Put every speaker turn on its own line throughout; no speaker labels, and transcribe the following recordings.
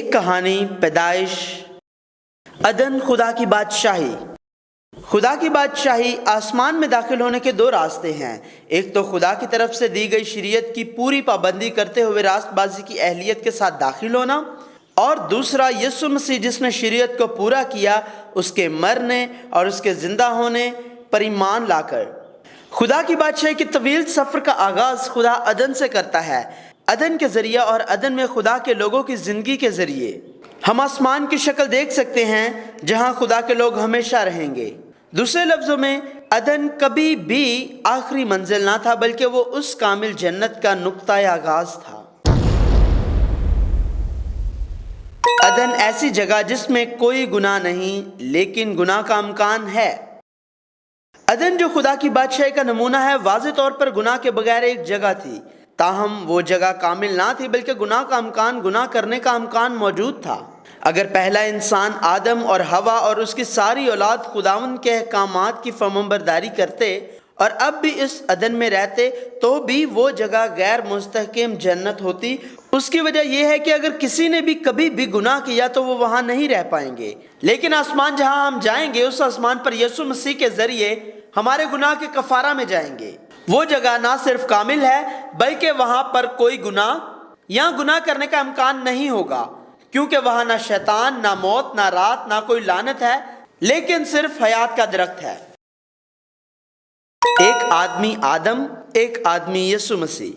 ایک کہانی پیدائش، عدن خدا کی بادشاہی۔ خدا کی بادشاہی آسمان میں داخل ہونے کے دو راستے ہیں۔ ایک تو خدا کی طرف سے دی گئی شریعت کی پوری پابندی کرتے ہوئے راست بازی کی اہلیت کے ساتھ داخل ہونا، اور دوسرا یسوع مسیح جس نے شریعت کو پورا کیا، اس کے مرنے اور اس کے زندہ ہونے پر ایمان لا کر۔ خدا کی بادشاہی کے طویل سفر کا آغاز خدا عدن سے کرتا ہے، عدن کے ذریعے، اور عدن میں خدا کے لوگوں کی زندگی کے ذریعے ہم آسمان کی شکل دیکھ سکتے ہیں جہاں خدا کے لوگ ہمیشہ رہیں گے۔ دوسرے لفظوں میں عدن کبھی بھی آخری منزل نہ تھا، بلکہ وہ اس کامل جنت کا نقطۂ آغاز تھا۔ عدن ایسی جگہ جس میں کوئی گناہ نہیں لیکن گناہ کا امکان ہے۔ عدن جو خدا کی بادشاہی کا نمونہ ہے، واضح طور پر گناہ کے بغیر ایک جگہ تھی، تاہم وہ جگہ کامل نہ تھی، بلکہ گناہ کا امکان، گناہ کرنے کا امکان موجود تھا۔ اگر پہلا انسان آدم اور حوا اور اس کی ساری اولاد خداوند کے احکامات کی فرمانبرداری کرتے اور اب بھی اس عدن میں رہتے، تو بھی وہ جگہ غیر مستحکم جنت ہوتی۔ اس کی وجہ یہ ہے کہ اگر کسی نے بھی کبھی بھی گناہ کیا تو وہ وہاں نہیں رہ پائیں گے، لیکن آسمان جہاں ہم جائیں گے، اس آسمان پر یسوع مسیح کے ذریعے ہمارے گناہ کے کفارہ میں جائیں گے۔ وہ جگہ نہ صرف کامل ہے، بلکہ وہاں پر کوئی گناہ یا گناہ کرنے کا امکان نہیں ہوگا، کیونکہ وہاں نہ شیطان، نہ موت، نہ رات، نہ کوئی لعنت ہے، لیکن صرف حیات کا درخت ہے۔ ایک آدمی آدم، ایک آدمی یسوع مسیح۔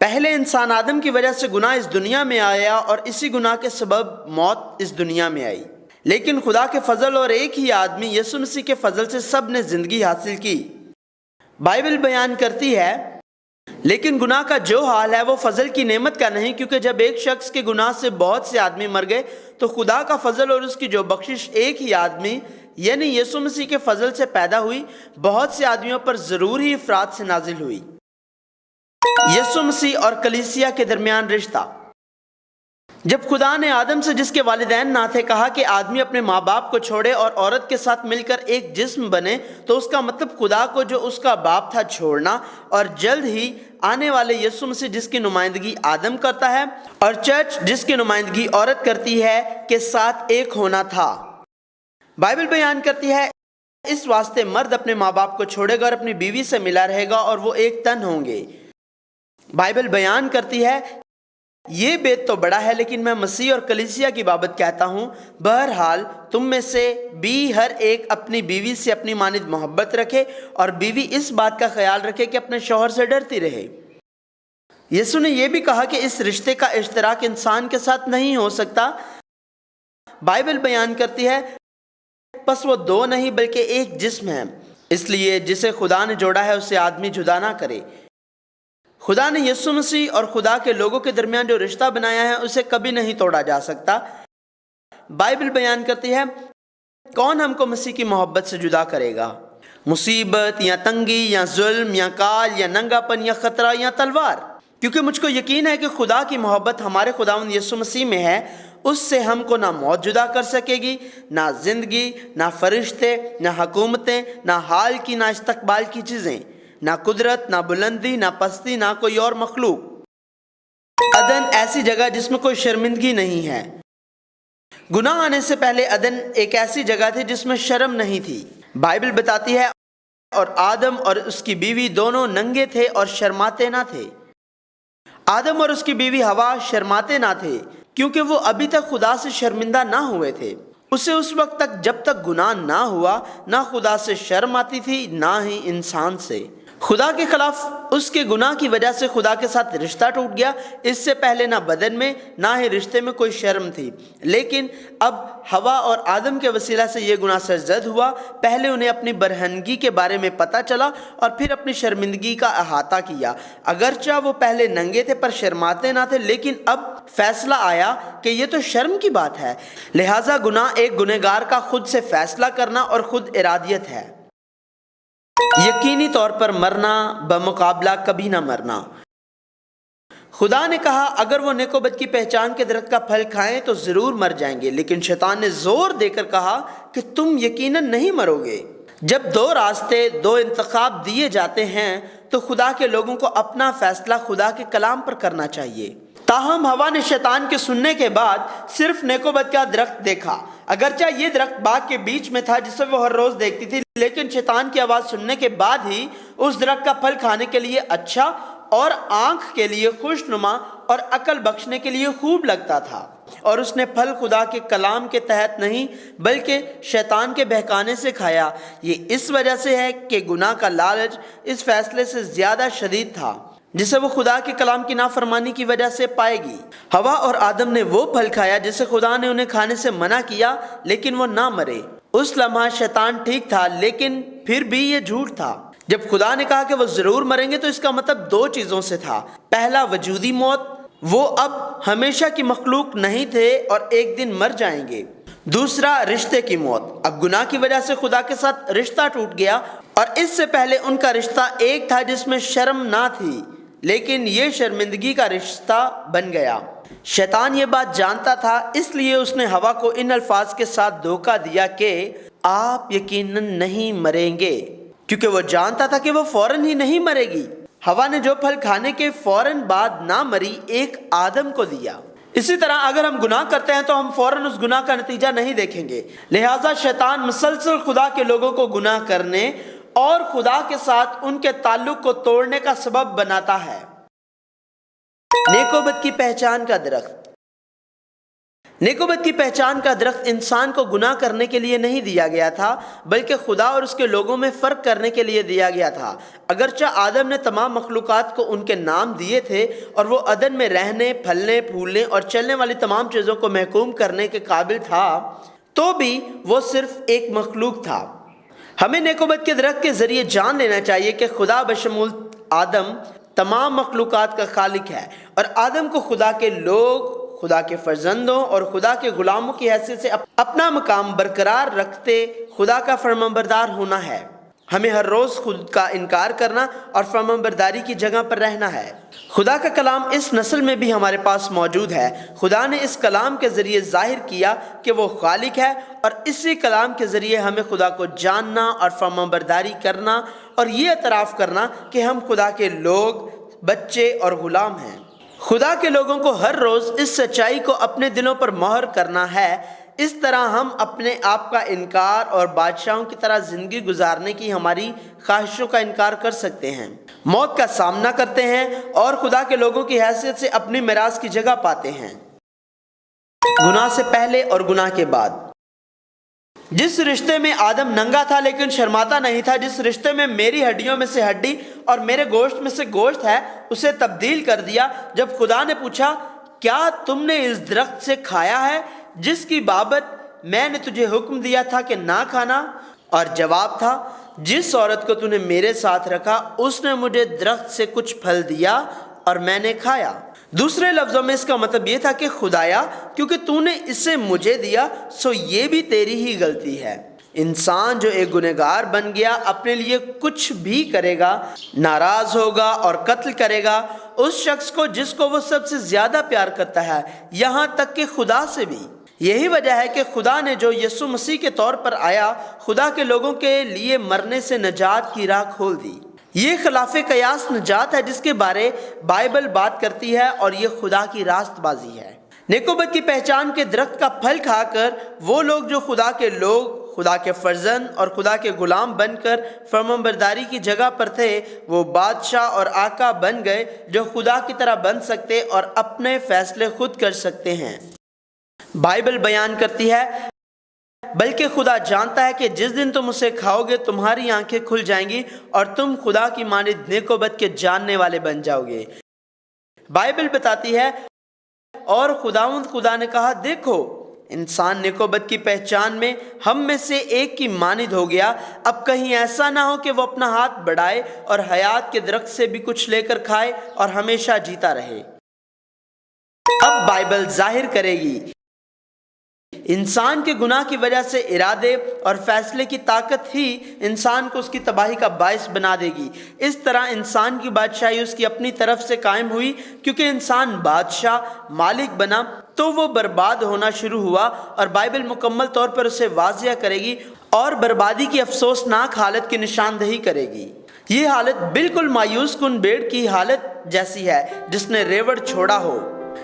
پہلے انسان آدم کی وجہ سے گناہ اس دنیا میں آیا، اور اسی گناہ کے سبب موت اس دنیا میں آئی، لیکن خدا کے فضل اور ایک ہی آدمی یسوع مسیح کے فضل سے سب نے زندگی حاصل کی۔ بائبل بیان کرتی ہے، لیکن گناہ کا جو حال ہے وہ فضل کی نعمت کا نہیں، کیونکہ جب ایک شخص کے گناہ سے بہت سے آدمی مر گئے تو خدا کا فضل اور اس کی جو بخشش ایک ہی آدمی یعنی یسوع مسیح کے فضل سے پیدا ہوئی، بہت سے آدمیوں پر ضرور ہی افراد سے نازل ہوئی۔ یسوع مسیح اور کلیسیا کے درمیان رشتہ۔ جب خدا نے آدم سے، جس کے والدین نہ تھے، کہا کہ آدمی اپنے ماں باپ کو چھوڑے اور عورت کے ساتھ مل کر ایک جسم بنے، تو اس کا مطلب خدا کو جو اس کا باپ تھا چھوڑنا، اور جلد ہی آنے والے یسوع مسیح جس کی نمائندگی آدم کرتا ہے اور چرچ جس کی نمائندگی عورت کرتی ہے، کے ساتھ ایک ہونا تھا۔ بائبل بیان کرتی ہے، اس واسطے مرد اپنے ماں باپ کو چھوڑے گا اور اپنی بیوی سے ملا رہے گا اور وہ ایک تن ہوں گے۔ بائبل بیان کرتی ہے، یہ بیت تو بڑا ہے، لیکن میں مسیح اور کلیسیا کی بابت کہتا ہوں، بہرحال تم میں سے بھی ہر ایک اپنی بیوی سے اپنی مانند محبت رکھے، اور بیوی اس بات کا خیال رکھے کہ اپنے شوہر سے ڈرتی رہے۔ یسوع نے یہ بھی کہا کہ اس رشتے کا اشتراک انسان کے ساتھ نہیں ہو سکتا۔ بائبل بیان کرتی ہے، پس وہ دو نہیں بلکہ ایک جسم ہے، اس لیے جسے خدا نے جوڑا ہے اسے آدمی جدا نہ کرے۔ خدا نے یسوع مسیح اور خدا کے لوگوں کے درمیان جو رشتہ بنایا ہے اسے کبھی نہیں توڑا جا سکتا۔ بائبل بیان کرتی ہے، کون ہم کو مسیح کی محبت سے جدا کرے گا؟ مصیبت یا تنگی یا ظلم یا کال یا ننگا پن یا خطرہ یا تلوار؟ کیونکہ مجھ کو یقین ہے کہ خدا کی محبت ہمارے خداوند یسوع مسیح میں ہے، اس سے ہم کو نہ موت جدا کر سکے گی، نہ زندگی، نہ فرشتے، نہ حکومتیں، نہ حال کی نہ استقبال کی چیزیں، نہ قدرت، نہ بلندی، نہ پستی، نہ کوئی اور مخلوق۔ عدن ایسی جگہ جس میں کوئی شرمندگی نہیں ہے۔ گناہ آنے سے پہلے عدن ایک ایسی جگہ تھی جس میں شرم نہیں تھی۔ بائبل بتاتی ہے، اور آدم اور اس کی بیوی دونوں ننگے تھے اور شرماتے نہ تھے۔ آدم اور اس کی بیوی حوا شرماتے نہ تھے، کیونکہ وہ ابھی تک خدا سے شرمندہ نہ ہوئے تھے۔ اسے اس وقت تک جب تک گناہ نہ ہوا، نہ خدا سے شرم آتی تھی، نہ ہی انسان سے۔ خدا کے خلاف اس کے گناہ کی وجہ سے خدا کے ساتھ رشتہ ٹوٹ گیا۔ اس سے پہلے نہ بدن میں نہ ہی رشتے میں کوئی شرم تھی، لیکن اب حوا اور آدم کے وسیلہ سے یہ گناہ سرزد ہوا۔ پہلے انہیں اپنی برہنگی کے بارے میں پتہ چلا اور پھر اپنی شرمندگی کا احاطہ کیا۔ اگرچہ وہ پہلے ننگے تھے پر شرماتے نہ تھے، لیکن اب فیصلہ آیا کہ یہ تو شرم کی بات ہے، لہٰذا گناہ ایک گنہگار کا خود سے فیصلہ کرنا اور خود ارادیت ہے۔ یقینی طور پر مرنا بمقابلہ کبھی نہ مرنا۔ خدا نے کہا، اگر وہ نیک و بد کی پہچان کے درخت کا پھل کھائیں تو ضرور مر جائیں گے، لیکن شیطان نے زور دے کر کہا کہ تم یقیناً نہیں مرو گے۔ جب دو راستے، دو انتخاب دیے جاتے ہیں تو خدا کے لوگوں کو اپنا فیصلہ خدا کے کلام پر کرنا چاہیے۔ تاہم ہوا نے شیطان کے سننے کے بعد صرف نیک و بد کا درخت دیکھا۔ اگرچہ یہ درخت باغ کے بیچ میں تھا جسے وہ ہر روز دیکھتی تھی، لیکن شیطان کی آواز سننے کے بعد ہی اس درخت کا پھل کھانے کے لیے اچھا اور آنکھ کے لیے خوشنما اور عقل بخشنے کے لیے خوب لگتا تھا، اور اس نے پھل خدا کے کلام کے تحت نہیں بلکہ شیطان کے بہکانے سے کھایا۔ یہ اس وجہ سے ہے کہ گناہ کا لالچ اس فیصلے سے زیادہ شدید تھا جسے وہ خدا کے کلام کی نافرمانی کی وجہ سے پائے گی۔ ہوا اور آدم نے وہ پھل کھایا جسے خدا نے انہیں کھانے سے منع کیا، لیکن وہ نہ مرے۔ اس لمحہ شیطان ٹھیک تھا، لیکن پھر بھی یہ جھوٹ تھا۔ جب خدا نے کہا کہ وہ ضرور مریں گے تو اس کا مطلب دو چیزوں سے تھا۔ پہلا، وجودی موت، وہ اب ہمیشہ کی مخلوق نہیں تھے اور ایک دن مر جائیں گے۔ دوسرا، رشتے کی موت۔ اب گناہ کی وجہ سے خدا کے ساتھ رشتہ ٹوٹ گیا، اور اس سے پہلے ان کا رشتہ ایک تھا جس میں شرم نہ تھی، لیکن یہ شرمندگی کا رشتہ بن گیا۔ شیطان یہ بات جانتا تھا، اس لیے اس نے ہوا کو ان الفاظ کے ساتھ دھوکہ دیا کہ آپ یقیناً نہیں مریں گے، کیونکہ وہ جانتا تھا کہ وہ فوراً ہی نہیں مرے گی۔ ہوا نے جو پھل کھانے کے فوراً بعد نہ مری، ایک آدم کو دیا۔ اسی طرح اگر ہم گناہ کرتے ہیں تو ہم فوراً اس گناہ کا نتیجہ نہیں دیکھیں گے۔ لہٰذا شیطان مسلسل خدا کے لوگوں کو گناہ کرنے اور خدا کے ساتھ ان کے تعلق کو توڑنے کا سبب بناتا ہے۔ نیک و بد کی پہچان کا درخت۔ نیک و بد کی پہچان کا درخت انسان کو گناہ کرنے کے لیے نہیں دیا گیا تھا، بلکہ خدا اور اس کے لوگوں میں فرق کرنے کے لیے دیا گیا تھا۔ اگرچہ آدم نے تمام مخلوقات کو ان کے نام دیے تھے اور وہ عدن میں رہنے، پھلنے، پھولنے اور چلنے والی تمام چیزوں کو محکوم کرنے کے قابل تھا، تو بھی وہ صرف ایک مخلوق تھا۔ ہمیں نیک و بد کے درخت کے ذریعے جان لینا چاہیے کہ خدا بشمول آدم تمام مخلوقات کا خالق ہے، اور آدم کو خدا کے لوگ، خدا کے فرزندوں اور خدا کے غلاموں کی حیثیت سے اپنا مقام برقرار رکھتے خدا کا فرمانبردار ہونا ہے۔ ہمیں ہر روز خود کا انکار کرنا اور فرمانبرداری کی جگہ پر رہنا ہے۔ خدا کا کلام اس نسل میں بھی ہمارے پاس موجود ہے۔ خدا نے اس کلام کے ذریعے ظاہر کیا کہ وہ خالق ہے، اور اسی کلام کے ذریعے ہمیں خدا کو جاننا اور فرمانبرداری کرنا اور یہ اعتراف کرنا کہ ہم خدا کے لوگ، بچے اور غلام ہیں۔ خدا کے لوگوں کو ہر روز اس سچائی کو اپنے دلوں پر مہر کرنا ہے۔ اس طرح ہم اپنے آپ کا انکار اور بادشاہوں کی طرح زندگی گزارنے کی ہماری خواہشوں کا انکار کر سکتے ہیں، موت کا سامنا کرتے ہیں اور خدا کے لوگوں کی حیثیت سے اپنی میراث کی جگہ پاتے ہیں۔ گناہ سے پہلے اور گناہ کے بعد۔ جس رشتے میں آدم ننگا تھا لیکن شرماتا نہیں تھا، جس رشتے میں میری ہڈیوں میں سے ہڈی اور میرے گوشت میں سے گوشت ہے، اسے تبدیل کر دیا جب خدا نے پوچھا، کیا تم نے اس درخت سے کھایا ہے جس کی بابت میں نے تجھے حکم دیا تھا کہ نہ کھانا؟ اور جواب تھا، جس عورت کو تو نے میرے ساتھ رکھا اس نے مجھے درخت سے کچھ پھل دیا اور میں نے کھایا۔ دوسرے لفظوں میں اس کا مطلب یہ تھا کہ خدایا، کیونکہ تو نے اسے مجھے دیا سو یہ بھی تیری ہی غلطی ہے۔ انسان جو ایک گنہگار بن گیا اپنے لیے کچھ بھی کرے گا، ناراض ہوگا اور قتل کرے گا اس شخص کو جس کو وہ سب سے زیادہ پیار کرتا ہے، یہاں تک کہ خدا سے بھی۔ یہی وجہ ہے کہ خدا نے جو یسوع مسیح کے طور پر آیا، خدا کے لوگوں کے لیے مرنے سے نجات کی راہ کھول دی۔ یہ خلاف قیاس نجات ہے جس کے بارے بائبل بات کرتی ہے، اور یہ خدا کی راست بازی ہے۔ نیک و بد کی پہچان کے درخت کا پھل کھا کر وہ لوگ جو خدا کے لوگ، خدا کے فرزند اور خدا کے غلام بن کر فرمانبرداری کی جگہ پر تھے، وہ بادشاہ اور آقا بن گئے جو خدا کی طرح بن سکتے اور اپنے فیصلے خود کر سکتے ہیں۔ بائبل بیان کرتی ہے، بلکہ خدا جانتا ہے کہ جس دن تم اسے کھاؤ گے تمہاری آنکھیں کھل جائیں گی اور تم خدا کی مانند نیک و بد کے جاننے والے بن جاؤ گے۔ بائبل بتاتی ہے، اور خدا نے کہا، دیکھو انسان نیک و بد کی پہچان میں ہم میں سے ایک کی مانند ہو گیا، اب کہیں ایسا نہ ہو کہ وہ اپنا ہاتھ بڑھائے اور حیات کے درخت سے بھی کچھ لے کر کھائے اور ہمیشہ جیتا رہے۔ اب بائبل ظاہر کرے گی انسان کے گناہ کی وجہ سے ارادے اور فیصلے کی طاقت ہی انسان کو اس کی تباہی کا باعث بنا دے گی۔ اس طرح انسان کی بادشاہی اس کی اپنی طرف سے قائم ہوئی، کیونکہ انسان بادشاہ، مالک بنا تو وہ برباد ہونا شروع ہوا، اور بائبل مکمل طور پر اسے واضح کرے گی اور بربادی کی افسوسناک حالت کی نشاندہی کرے گی۔ یہ حالت بالکل مایوس کن بھیڑ کی حالت جیسی ہے جس نے ریوڑ چھوڑا ہو۔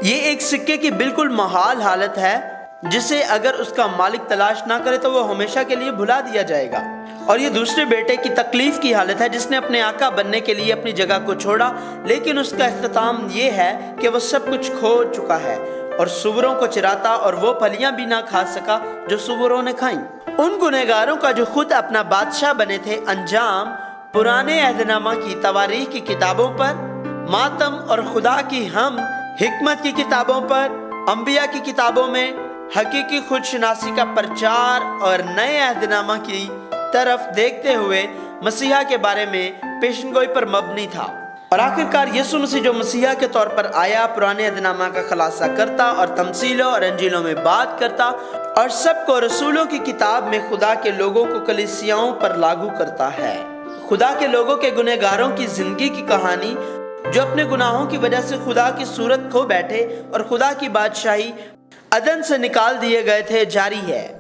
یہ ایک سکے کی بالکل محال حالت ہے جسے اگر اس کا مالک تلاش نہ کرے تو وہ ہمیشہ کے لیے بھلا دیا جائے گا۔ اور یہ دوسرے بیٹے کی تکلیف کی حالت ہے جس نے اپنے آقا بننے کے لیے اپنی جگہ کو چھوڑا، لیکن اس کا اختتام یہ ہے کہ وہ سب کچھ کھو چکا ہے اور سوروں کو چراتا اور وہ پھلیاں بھی نہ کھا سکا جو سوروں نے کھائیں۔ ان گنہگاروں کا جو خود اپنا بادشاہ بنے تھے، انجام پرانے عہد نامہ کی تواریخ کی کتابوں پر، ماتم اور خدا کی حکمت کی کتابوں پر، انبیاء کی کتابوں میں حقیقی خود شناسی کا پرچار اور نئے عہد نامہ کی طرف دیکھتے ہوئے مسیحا کے بارے میں پیشن گوئی پر مبنی تھا۔ اور آخرکار یسوع مسیح جو مسیحا کے طور پر آیا، پرانے عہد نامہ کا خلاصہ کرتا اور تمثیلوں اور انجیلوں میں بات کرتا اور سب کو رسولوں کی کتاب میں خدا کے لوگوں کو کلیسیاؤں پر لاگو کرتا ہے۔ خدا کے لوگوں کے گنہگاروں کی زندگی کی کہانی جو اپنے گناہوں کی وجہ سے خدا کی صورت کھو بیٹھے اور خدا کی بادشاہی عدن سے نکال دیے گئے تھے، جاری ہے۔